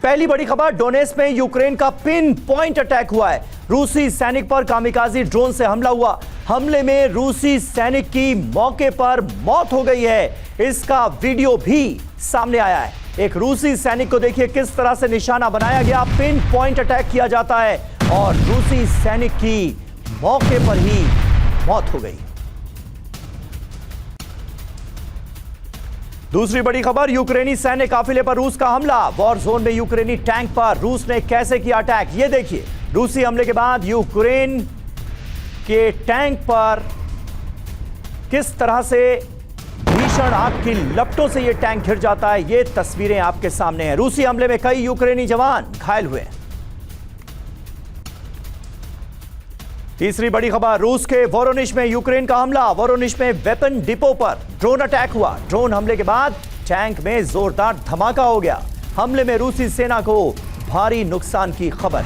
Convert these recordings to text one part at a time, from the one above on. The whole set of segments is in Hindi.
पहली बड़ी खबर, डोनेट्स्क में यूक्रेन का पिन पॉइंट अटैक हुआ है। रूसी सैनिक पर कामिकाजी ड्रोन से हमला हुआ। हमले में रूसी सैनिक की मौके पर मौत हो गई है। इसका वीडियो भी सामने आया है। एक रूसी सैनिक को देखिए किस तरह से निशाना बनाया गया, पिन पॉइंट अटैक किया जाता है और रूसी सैनिक की मौके पर ही मौत हो गई। दूसरी बड़ी खबर, यूक्रेनी सैन्य काफिले पर रूस का हमला। वॉर जोन में यूक्रेनी टैंक पर रूस ने कैसे किया अटैक, ये देखिए। रूसी हमले के बाद यूक्रेन के टैंक पर किस तरह से भीषण आग की लपटों से यह टैंक घिर जाता है, ये तस्वीरें आपके सामने हैं। रूसी हमले में कई यूक्रेनी जवान घायल हुए। तीसरी बड़ी खबर, रूस के वोरोनिश में यूक्रेन का हमला। वोरोनिश में वेपन डिपो पर ड्रोन अटैक हुआ। ड्रोन हमले के बाद टैंक में जोरदार धमाका हो गया। हमले में रूसी सेना को भारी नुकसान की खबर।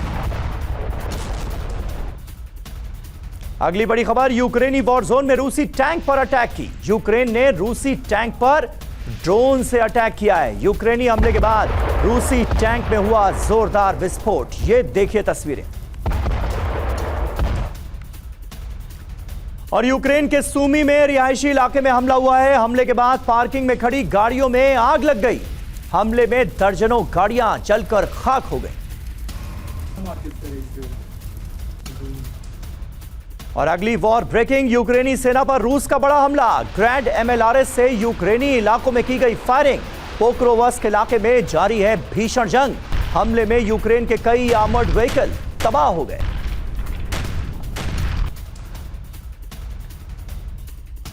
अगली बड़ी खबर, यूक्रेनी वॉर जोन में रूसी टैंक पर अटैक की। यूक्रेन ने रूसी टैंक पर ड्रोन से अटैक किया है। यूक्रेनी हमले के बाद रूसी टैंक में हुआ जोरदार विस्फोट, ये देखिए तस्वीरें। और यूक्रेन के सूमी में रिहायशी इलाके में हमला हुआ है। हमले के बाद पार्किंग में खड़ी गाड़ियों में आग लग गई। हमले में दर्जनों गाड़ियां जलकर खाक हो गई। और अगली वॉर ब्रेकिंग, यूक्रेनी सेना पर रूस का बड़ा हमला। ग्रैंड एमएलआरएस से यूक्रेनी इलाकों में की गई फायरिंग। पोक्रोवस्क इलाके में जारी है भीषण जंग। हमले में यूक्रेन के कई आर्मर्ड व्हीकल तबाह हो गए।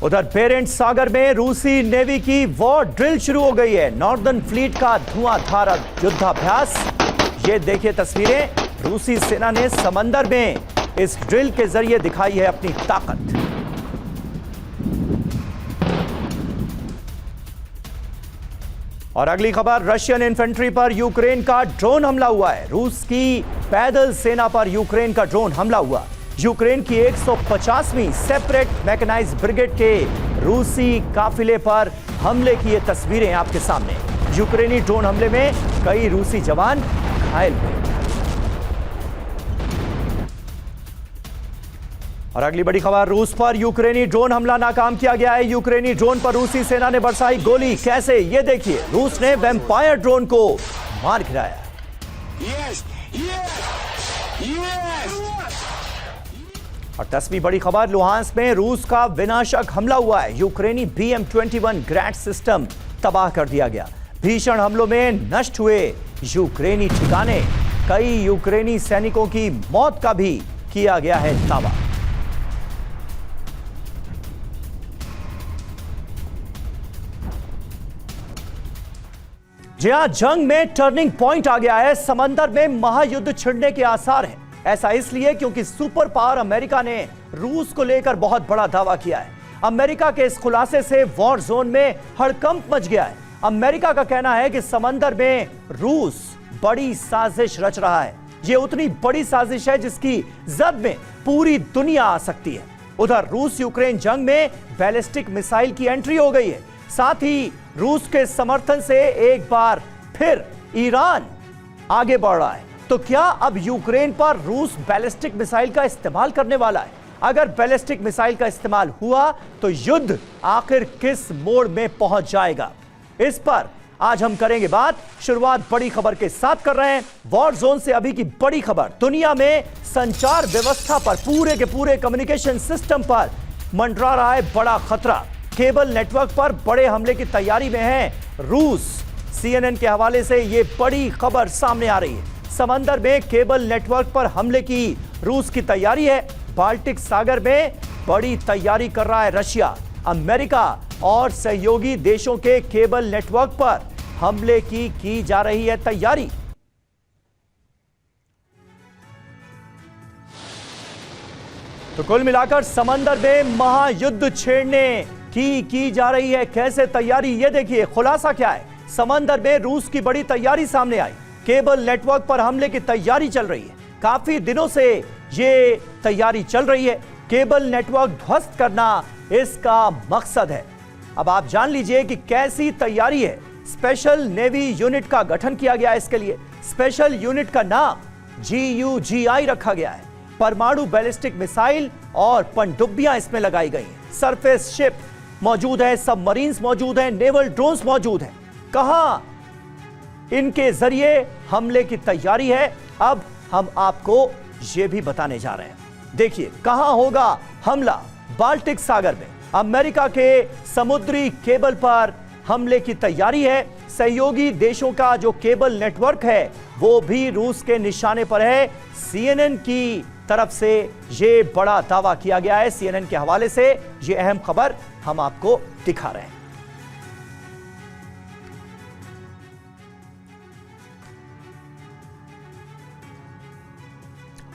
उधर बेरेंट सागर में रूसी नेवी की वॉर ड्रिल शुरू हो गई है। नॉर्दर्न फ्लीट का धुआंधार युद्धाभ्यास, ये देखिए तस्वीरें। रूसी सेना ने समंदर में इस ड्रिल के जरिए दिखाई है अपनी ताकत। और अगली खबर, रशियन इन्फेंट्री पर यूक्रेन का ड्रोन हमला हुआ है। रूस की पैदल सेना पर यूक्रेन का ड्रोन हमला हुआ। यूक्रेन की 150वीं सेपरेट मैकेनाइज्ड ब्रिगेड के रूसी काफिले पर हमले की ये तस्वीरें आपके सामने। यूक्रेनी ड्रोन हमले में कई रूसी जवान घायल हुए। और अगली बड़ी खबर, रूस पर यूक्रेनी ड्रोन हमला नाकाम किया गया है। यूक्रेनी ड्रोन पर रूसी सेना ने बरसाई गोली। कैसे, ये देखिए। रूस ने वैम्पायर ड्रोन को मार गिराया। और 10वीं बड़ी खबर, लुहांस्क में रूस का विनाशक हमला हुआ है। यूक्रेनी BM-21 ग्रैड सिस्टम तबाह कर दिया गया। भीषण हमलों में नष्ट हुए यूक्रेनी ठिकाने। कई यूक्रेनी सैनिकों की मौत का भी किया गया है दावा। जी हां, जंग में टर्निंग पॉइंट आ गया है। समंदर में महायुद्ध छिड़ने के आसार हैं। ऐसा इसलिए क्योंकि सुपर पावर अमेरिका ने रूस को लेकर बहुत बड़ा दावा किया है। अमेरिका के इस खुलासे से वॉर जोन में हड़कंप मच गया है। अमेरिका का कहना है कि समंदर में रूस बड़ी साजिश रच रहा है। यह उतनी बड़ी साजिश है जिसकी जद में पूरी दुनिया आ सकती है। उधर रूस यूक्रेन जंग में बैलिस्टिक मिसाइल की एंट्री हो गई है। साथ ही रूस के समर्थन से एक बार फिर ईरान आगे बढ़ रहा है। तो क्या अब यूक्रेन पर रूस बैलिस्टिक मिसाइल का इस्तेमाल करने वाला है? अगर बैलिस्टिक मिसाइल का इस्तेमाल हुआ तो युद्ध आखिर किस मोड़ में पहुंच जाएगा, इस पर आज हम करेंगे बात। शुरुआत बड़ी खबर के साथ कर रहे हैं। वॉर जोन से अभी की बड़ी खबर, दुनिया में संचार व्यवस्था पर, पूरे के पूरे कम्युनिकेशन सिस्टम पर मंडरा रहा है बड़ा खतरा। केबल नेटवर्क पर बड़े हमले की तैयारी में है रूस। CNN के हवाले से यह बड़ी खबर सामने आ रही है। समंदर में केबल नेटवर्क पर हमले की रूस की तैयारी है। बाल्टिक सागर में बड़ी तैयारी कर रहा है रशिया। अमेरिका और सहयोगी देशों के केबल नेटवर्क पर हमले की जा रही है तैयारी। तो कुल मिलाकर समंदर में महायुद्ध छेड़ने की जा रही है। कैसे तैयारी, ये देखिए। खुलासा क्या है, समंदर में रूस की बड़ी तैयारी सामने आई। केबल नेटवर्क पर हमले की तैयारी चल रही है। काफी दिनों से ये तैयारी चल रही है। केबल नेटवर्क ध्वस्त करना इसका मकसद है। अब आप जान लीजिए कि कैसी तैयारी है। स्पेशल नेवी यूनिट का गठन किया गया इसके लिए। स्पेशल यूनिट का नाम GUGI रखा गया है। परमाणु बैलिस्टिक मिसाइल और पनडुब्बियां इसमें लगाई गई हैं। सरफेस शिप मौजूद है, सबमरीन्स मौजूद हैं, नेवल ड्रोन्स मौजूद हैं। कहां इनके जरिए हमले की तैयारी है, अब हम आपको यह भी बताने जा रहे हैं। देखिए कहां होगा हमला। बाल्टिक सागर में अमेरिका के समुद्री केबल पर हमले की तैयारी है। सहयोगी देशों का जो केबल नेटवर्क है वो भी रूस के निशाने पर है। CNN की तरफ से यह बड़ा दावा किया गया है। CNN के हवाले से यह अहम खबर हम आपको दिखा रहे हैं।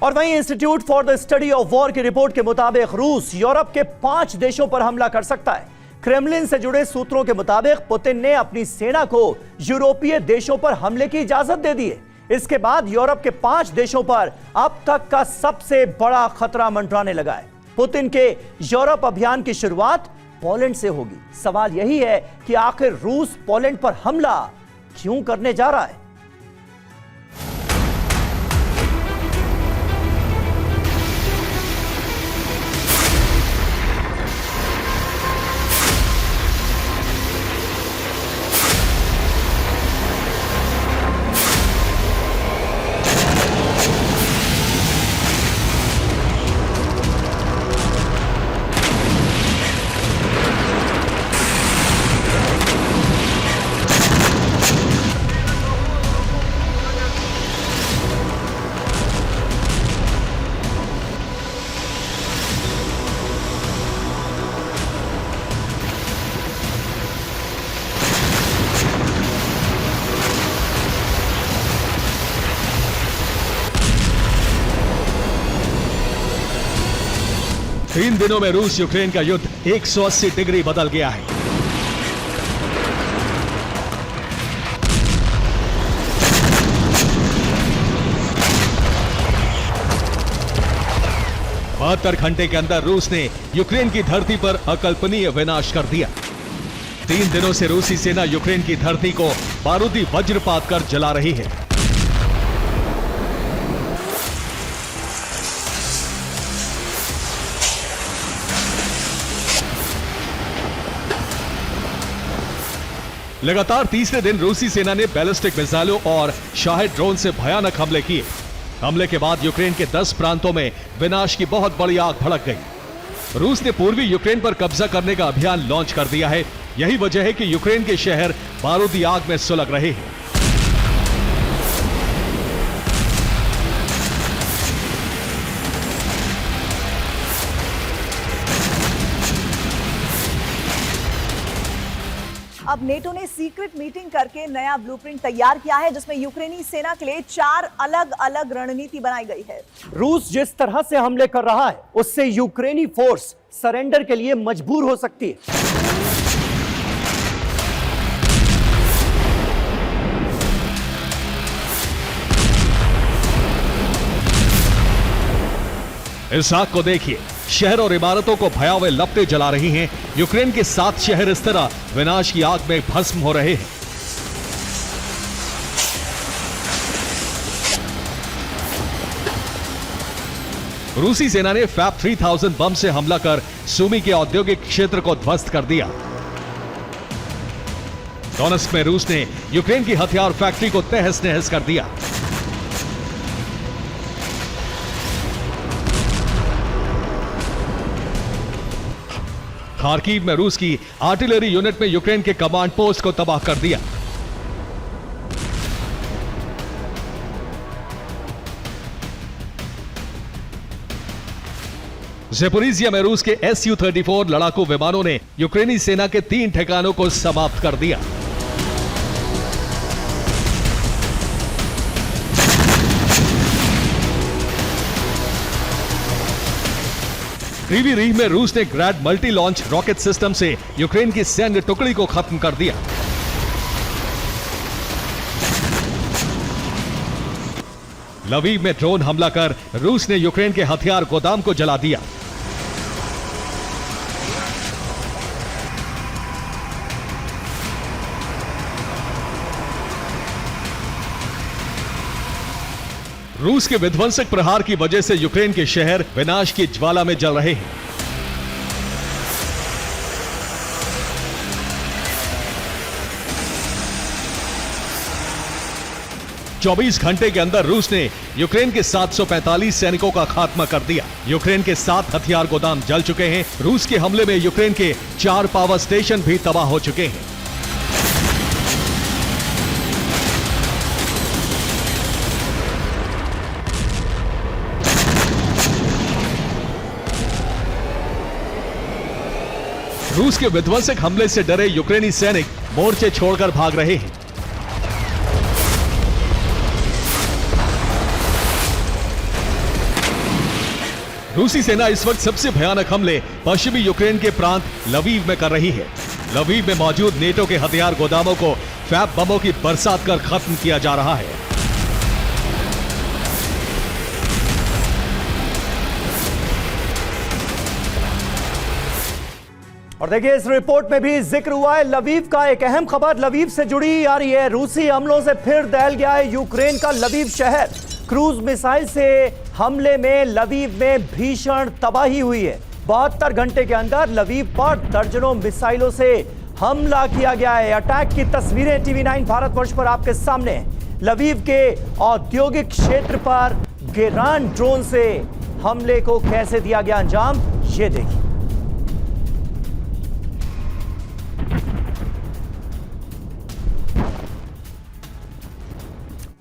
और वहीं institute for the study of war की रिपोर्ट के मुताबिक रूस यूरोप के 5 देशों पर हमला कर सकता है। क्रेमलिन से जुड़े सूत्रों के मुताबिक पुतिन ने अपनी सेना को यूरोपीय देशों पर हमले की इजाजत दे दी है। इसके बाद यूरोप के 5 देशों पर अब तक का सबसे बड़ा खतरा मंडराने लगा है। पुतिन के यूरोप अभियान की शुरुआत पोलैंड से होगी। सवाल यही है कि आखिर रूस पोलैंड पर हमला क्यों करने जा रहा है। तीन दिनों में रूस यूक्रेन का युद्ध 180 डिग्री बदल गया है। बहत्तर घंटे के अंदर रूस ने यूक्रेन की धरती पर अकल्पनीय विनाश कर दिया। 3 दिनों से रूसी सेना यूक्रेन की धरती को बारूदी वज्रपात कर जला रही है। लगातार तीसरे दिन रूसी सेना ने बैलिस्टिक मिसाइलों और शाहिद ड्रोन से भयानक हमले किए। हमले के बाद यूक्रेन के 10 प्रांतों में विनाश की बहुत बड़ी आग भड़क गई। रूस ने पूर्वी यूक्रेन पर कब्जा करने का अभियान लॉन्च कर दिया है। यही वजह है कि यूक्रेन के शहर बारूदी आग में सुलग रहे हैं। अब नेटो ने सीक्रेट मीटिंग करके नया ब्लूप्रिंट तैयार किया है, जिसमें यूक्रेनी सेना के लिए 4 अलग अलग रणनीति बनाई गई है। रूस जिस तरह से हमले कर रहा है उससे यूक्रेनी फोर्स सरेंडर के लिए मजबूर हो सकती है। इस आग को देखिए, शहर और इमारतों को भयावह लपटें जला रही हैं। यूक्रेन के 7 शहर इस तरह विनाश की आग में भस्म हो रहे हैं। रूसी सेना ने फैब 3000 बम से हमला कर सुमी के औद्योगिक क्षेत्र को ध्वस्त कर दिया। डोनेट्स्क में रूस ने यूक्रेन की हथियार फैक्ट्री को तहस नहस कर दिया। खार्किव में रूस की आर्टिलरी यूनिट में यूक्रेन के कमांड पोस्ट को तबाह कर दिया। ज़ेपोरिजिया में रूस के Su-34 लड़ाकू विमानों ने यूक्रेनी सेना के 3 ठिकानों को समाप्त कर दिया। क्रीवी रीह में रूस ने ग्रैड मल्टी लॉन्च रॉकेट सिस्टम से यूक्रेन की सैन्य टुकड़ी को खत्म कर दिया। लवीव में ड्रोन हमला कर रूस ने यूक्रेन के हथियार गोदाम को जला दिया। रूस के विध्वंसक प्रहार की वजह से यूक्रेन के शहर विनाश की ज्वाला में जल रहे हैं। चौबीस घंटे के अंदर रूस ने यूक्रेन के 745 सैनिकों का खात्मा कर दिया। यूक्रेन के 7 हथियार गोदाम जल चुके हैं। रूस के हमले में यूक्रेन के 4 पावर स्टेशन भी तबाह हो चुके हैं। रूस के विध्वंसक हमले से डरे यूक्रेनी सैनिक मोर्चे छोड़कर भाग रहे हैं। रूसी सेना इस वक्त सबसे भयानक हमले पश्चिमी यूक्रेन के प्रांत लवीव में कर रही है। लवीव में मौजूद नेटो के हथियार गोदामों को फैब बमों की बरसात कर खत्म किया जा रहा है। और देखिए, इस रिपोर्ट में भी जिक्र हुआ है लवीव का। एक अहम खबर लवीव से जुड़ी आ रही है। रूसी हमलों से फिर दहल गया है यूक्रेन का लवीव शहर। क्रूज मिसाइल से हमले में लवीव में भीषण तबाही हुई है। 72 घंटे के अंदर लवीव पर दर्जनों मिसाइलों से हमला किया गया है। अटैक की तस्वीरें TV9 भारतवर्ष पर आपके सामने हैं। लवीव के औद्योगिक क्षेत्र पर गेरान ड्रोन से हमले को कैसे दिया गया अंजाम, ये देखिए।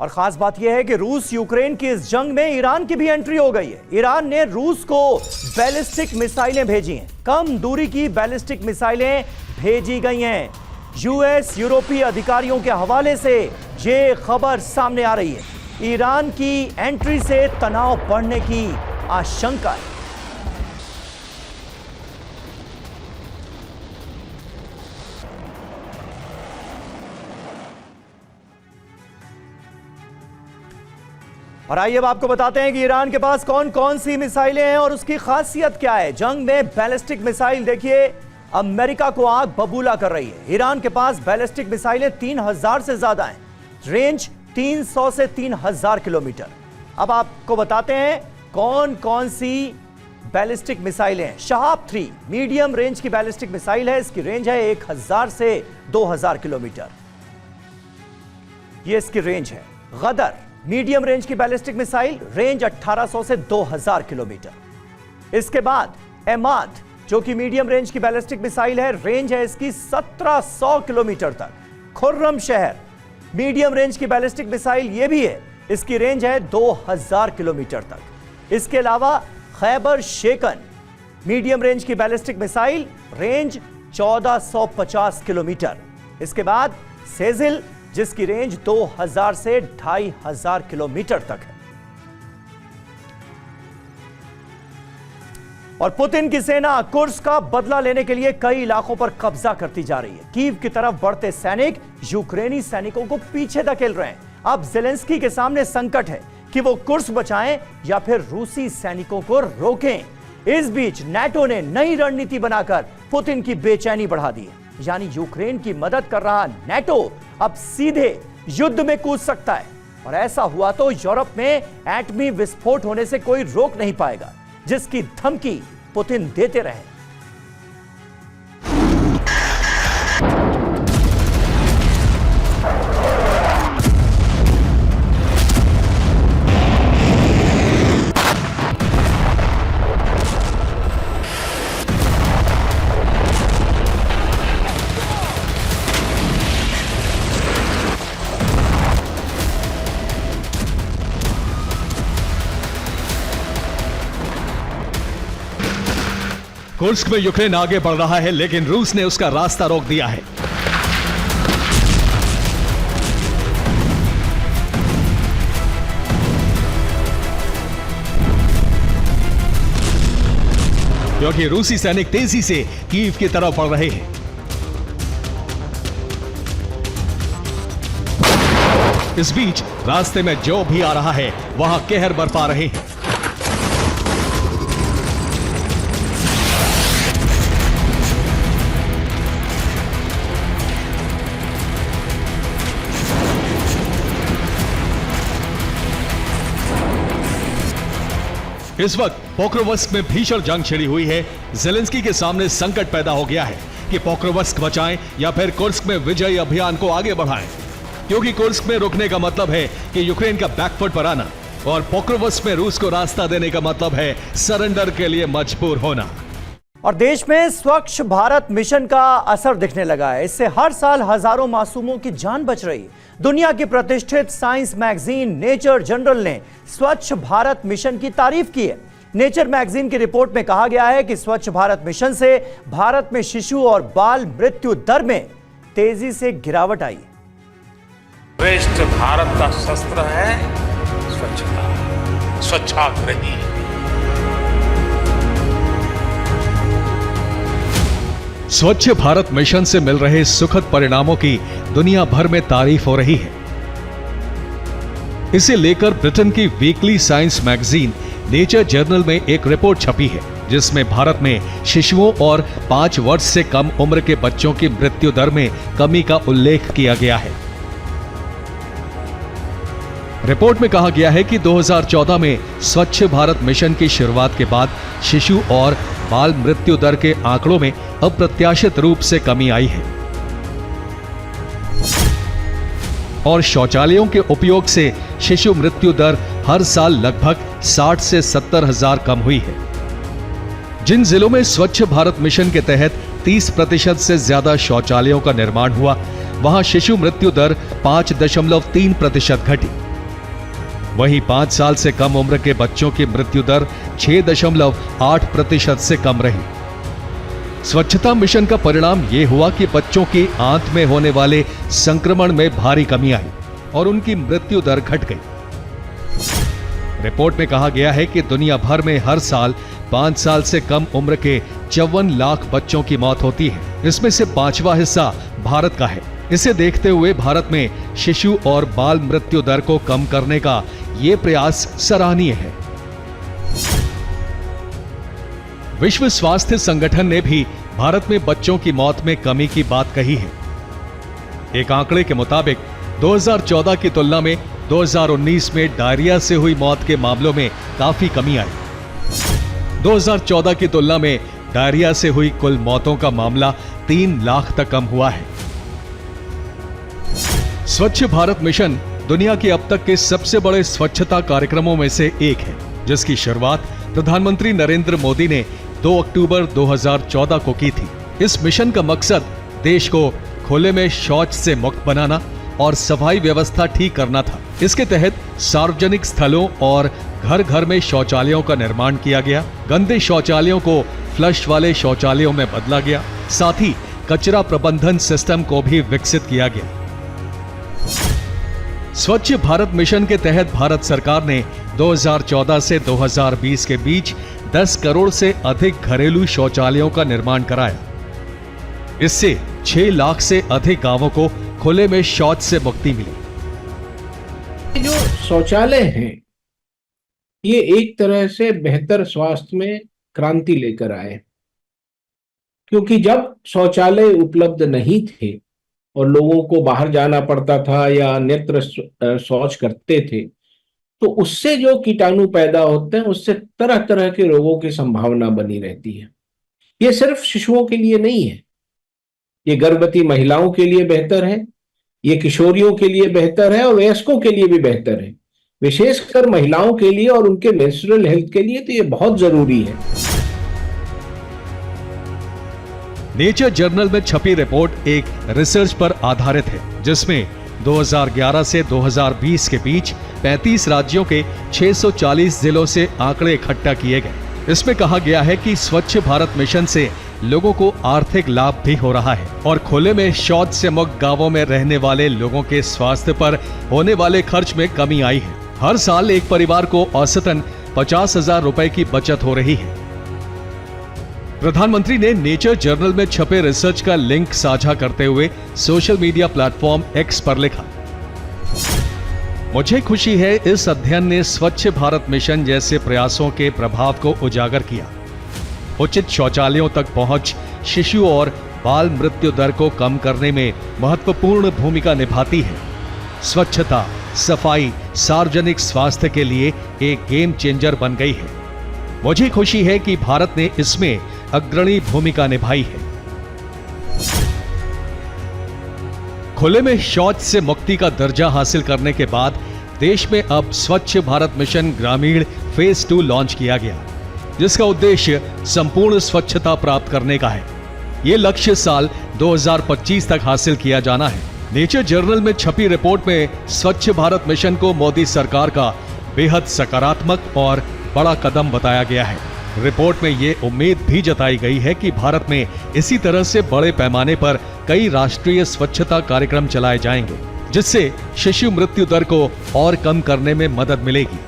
और खास बात यह है कि रूस यूक्रेन की इस जंग में ईरान की भी एंट्री हो गई है। ईरान ने रूस को बैलिस्टिक मिसाइलें भेजी हैं। कम दूरी की बैलिस्टिक मिसाइलें भेजी गई हैं। यूएस यूरोपीय अधिकारियों के हवाले से ये खबर सामने आ रही है। ईरान की एंट्री से तनाव बढ़ने की आशंका है। और आइए अब आपको बताते हैं कि ईरान के पास कौन कौन सी मिसाइलें हैं और उसकी खासियत क्या है। जंग में बैलिस्टिक मिसाइल देखिए अमेरिका को आग बबूला कर रही है। ईरान के पास बैलिस्टिक मिसाइलें 3000 से ज्यादा हैं। रेंज 300 से 3000 किलोमीटर। अब आपको बताते हैं कौन कौन सी बैलिस्टिक मिसाइलें हैं। शहाब 3 मीडियम रेंज की बैलिस्टिक मिसाइल है। इसकी रेंज है 1000 से 2000 किलोमीटर, ये इसकी रेंज है। गदर मीडियम रेंज की बैलिस्टिक मिसाइल, रेंज 1800 से 2000 किलोमीटर। इसके बाद एमाद जो कि मीडियम रेंज की बैलिस्टिक मिसाइल है, रेंज है इसकी 1700 किलोमीटर तक। खुर्रम शहर मीडियम रेंज की बैलिस्टिक मिसाइल ये भी है, इसकी रेंज है 2000 किलोमीटर तक। इसके अलावा खैबर शेकन मीडियम रेंज की बैलिस्टिक मिसाइल, रेंज 1450 किलोमीटर। इसके बाद सेजिल जिसकी रेंज 2000 से 2500 किलोमीटर तक है। और पुतिन की सेना कुर्स्क का बदला लेने के लिए कई इलाकों पर कब्जा करती जा रही है। कीव की तरफ बढ़ते सैनिक यूक्रेनी सैनिकों को पीछे धकेल रहे हैं। अब जेलेंस्की के सामने संकट है कि वो कुर्स्क बचाएं या फिर रूसी सैनिकों को रोकें। इस बीच नाटो ने नई रणनीति बनाकर पुतिन की बेचैनी बढ़ा दी है। यानी यूक्रेन की मदद कर रहा नाटो अब सीधे युद्ध में कूद सकता है। और ऐसा हुआ तो यूरोप में एटमी विस्फोट होने से कोई रोक नहीं पाएगा, जिसकी धमकी पुतिन देते रहे। कुर्स्क में यूक्रेन आगे बढ़ रहा है, लेकिन रूस ने उसका रास्ता रोक दिया है। क्योंकि रूसी सैनिक तेजी से कीव की तरफ बढ़ रहे हैं। इस बीच रास्ते में जो भी आ रहा है वहां कहर बरपा रहे हैं। इस वक्त पोक्रोवस्क में भीषण जंग छिड़ी हुई है। जेलेंस्की के सामने संकट पैदा हो गया है कि पोक्रोवस्क बचाएं या फिर कुर्स्क में विजयी अभियान को आगे बढ़ाएं, क्योंकि कुर्स्क में रुकने का मतलब है कि यूक्रेन का बैकफुट पर आना और पोक्रोवस्क में रूस को रास्ता देने का मतलब है सरेंडर के लिए मजबूर होना। और देश में स्वच्छ भारत मिशन का असर दिखने लगा है। इससे हर साल हजारों मासूमों की जान बच रही। दुनिया की प्रतिष्ठित साइंस मैगजीन नेचर जर्नल ने स्वच्छ भारत मिशन की तारीफ की है। नेचर मैगजीन की रिपोर्ट में कहा गया है कि स्वच्छ भारत मिशन से भारत में शिशु और बाल मृत्यु दर में तेजी से गिरावट आई। श्रेष्ठ भारत का शस्त्र है स्वच्छता, स्वच्छाग्रही। स्वच्छ भारत मिशन से मिल रहे सुखद परिणामों की दुनिया भर में तारीफ हो रही है। इसे लेकर ब्रिटेन की weekly science magazine nature journal में एक रिपोर्ट छपी है, जिसमें भारत में शिशुओं और 5 वर्ष से कम उम्र के बच्चों की मृत्यु दर में कमी का उल्लेख किया गया है। रिपोर्ट में कहा गया है कि 2014 में स्वच्छ भारत मिशन की शुरुआत के बाद शिशु और बाल मृत्यु दर के आंकड़ों में अप्रत्याशित रूप से कमी आई है और शौचालयों के उपयोग से शिशु मृत्यु दर हर साल लगभग 60 से 70 हजार कम हुई है। जिन जिलों में स्वच्छ भारत मिशन के तहत 30% से ज्यादा शौचालयों का निर्माण हुआ, वहां शिशु मृत्यु दर 5.3% घटी। वहीं 5 साल से कम उम्र के बच्चों की मृत्यु दर 6.8% से कम रही। स्वच्छता मिशन का परिणाम यह हुआ कि बच्चों की आंत में होने वाले संक्रमण में भारी कमी आई और उनकी मृत्यु दर घट गई। रिपोर्ट में कहा गया है कि दुनिया भर में हर साल 5 साल से कम उम्र के 54 लाख बच्चों की मौत होती है। इसमें से 5वां हिस्सा भारत का है। इसे देखते हुए भारत में शिशु और बाल मृत्यु दर को कम करने का यह प्रयास सराहनीय है। विश्व स्वास्थ्य संगठन ने भी भारत में बच्चों की मौत में कमी की बात कही है। एक आंकड़े के मुताबिक 2014 की तुलना में 2019 में डायरिया से हुई मौत के मामलों में काफी कमी आई। 2014 की तुलना में डायरिया से हुई कुल मौतों का मामला 3 लाख तक कम हुआ है। स्वच्छ भारत मिशन दुनिया के अब तक के सबसे बड़े स्वच्छता कार्यक्रमों में से एक है, जिसकी शुरुआत प्रधानमंत्री नरेंद्र मोदी ने 2 अक्टूबर 2014 को की थी। इस मिशन का मकसद देश को खुले में शौच से मुक्त बनाना और सफाई व्यवस्था ठीक करना था। इसके तहत सार्वजनिक स्थलों और घर घर में शौचालयों का निर्माण किया गया। गंदे शौचालयों को फ्लश वाले शौचालयों में बदला गया। साथ ही कचरा प्रबंधन सिस्टम को भी विकसित किया गया। स्वच्छ भारत मिशन के तहत भारत सरकार ने 2014 से 2020 के बीच 10 करोड़ से अधिक घरेलू शौचालयों का निर्माण कराया। इससे 6 लाख से अधिक गांवों को खुले में शौच से मुक्ति मिली। जो शौचालय हैं, ये एक तरह से बेहतर स्वास्थ्य में क्रांति लेकर आए, क्योंकि जब शौचालय उपलब्ध नहीं थे और लोगों को बाहर जाना पड़ता था या नेत्र शौच करते थे, तो उससे जो कीटाणु पैदा होते हैं, उससे तरह तरह के रोगों की संभावना बनी रहती है। ये सिर्फ शिशुओं के लिए नहीं है, ये गर्भवती महिलाओं के लिए बेहतर है, ये किशोरियों के लिए बेहतर है और वयस्कों के लिए भी बेहतर है। विशेषकर महिलाओं के लिए और उनके मेंस्ट्रुअल हेल्थ के लिए तो ये बहुत जरूरी है। नेचर जर्नल में छपी रिपोर्ट एक रिसर्च पर आधारित है, जिसमें 2011 से 2020 के बीच 35 राज्यों के 640 जिलों से आंकड़े इकट्ठा किए गए। इसमें कहा गया है कि स्वच्छ भारत मिशन से लोगों को आर्थिक लाभ भी हो रहा है और खुले में शौच से मुक्त गांवों में रहने वाले लोगों के स्वास्थ्य पर होने वाले खर्च में कमी आई है। हर साल एक परिवार को औसतन 50,000 रुपए की बचत हो रही है। प्रधानमंत्री ने नेचर जर्नल में छपे रिसर्च का लिंक साझा करते हुए सोशल मीडिया प्लेटफॉर्म एक्स पर लिखा, मुझे खुशी है इस अध्ययन ने स्वच्छ भारत मिशन जैसे प्रयासों के प्रभाव को उजागर किया। उचित शौचालयों तक पहुंच शिशु और बाल मृत्यु दर को कम करने में महत्वपूर्ण भूमिका निभाती है। स्वच्छता, सफाई सार्वजनिक स्वास्थ्य के लिए एक गेम चेंजर बन गई है। मुझे खुशी है कि भारत ने इसमें अग्रणी भूमिका निभाई है। खुले में शौच से मुक्ति का दर्जा हासिल करने के बाद देश में अब स्वच्छ भारत मिशन ग्रामीण फेज 2 लॉन्च किया गया, जिसका उद्देश्य संपूर्ण स्वच्छता प्राप्त करने का है। यह लक्ष्य साल 2025 तक हासिल किया जाना है। नेचर जर्नल में छपी रिपोर्ट में स्वच्छ भारत मिशन को मोदी सरकार का बेहद सकारात्मक और बड़ा कदम बताया गया है। रिपोर्ट में ये उम्मीद भी जताई गई है कि भारत में इसी तरह से बड़े पैमाने पर कई राष्ट्रीय स्वच्छता कार्यक्रम चलाए जाएंगे, जिससे शिशु मृत्यु दर को और कम करने में मदद मिलेगी।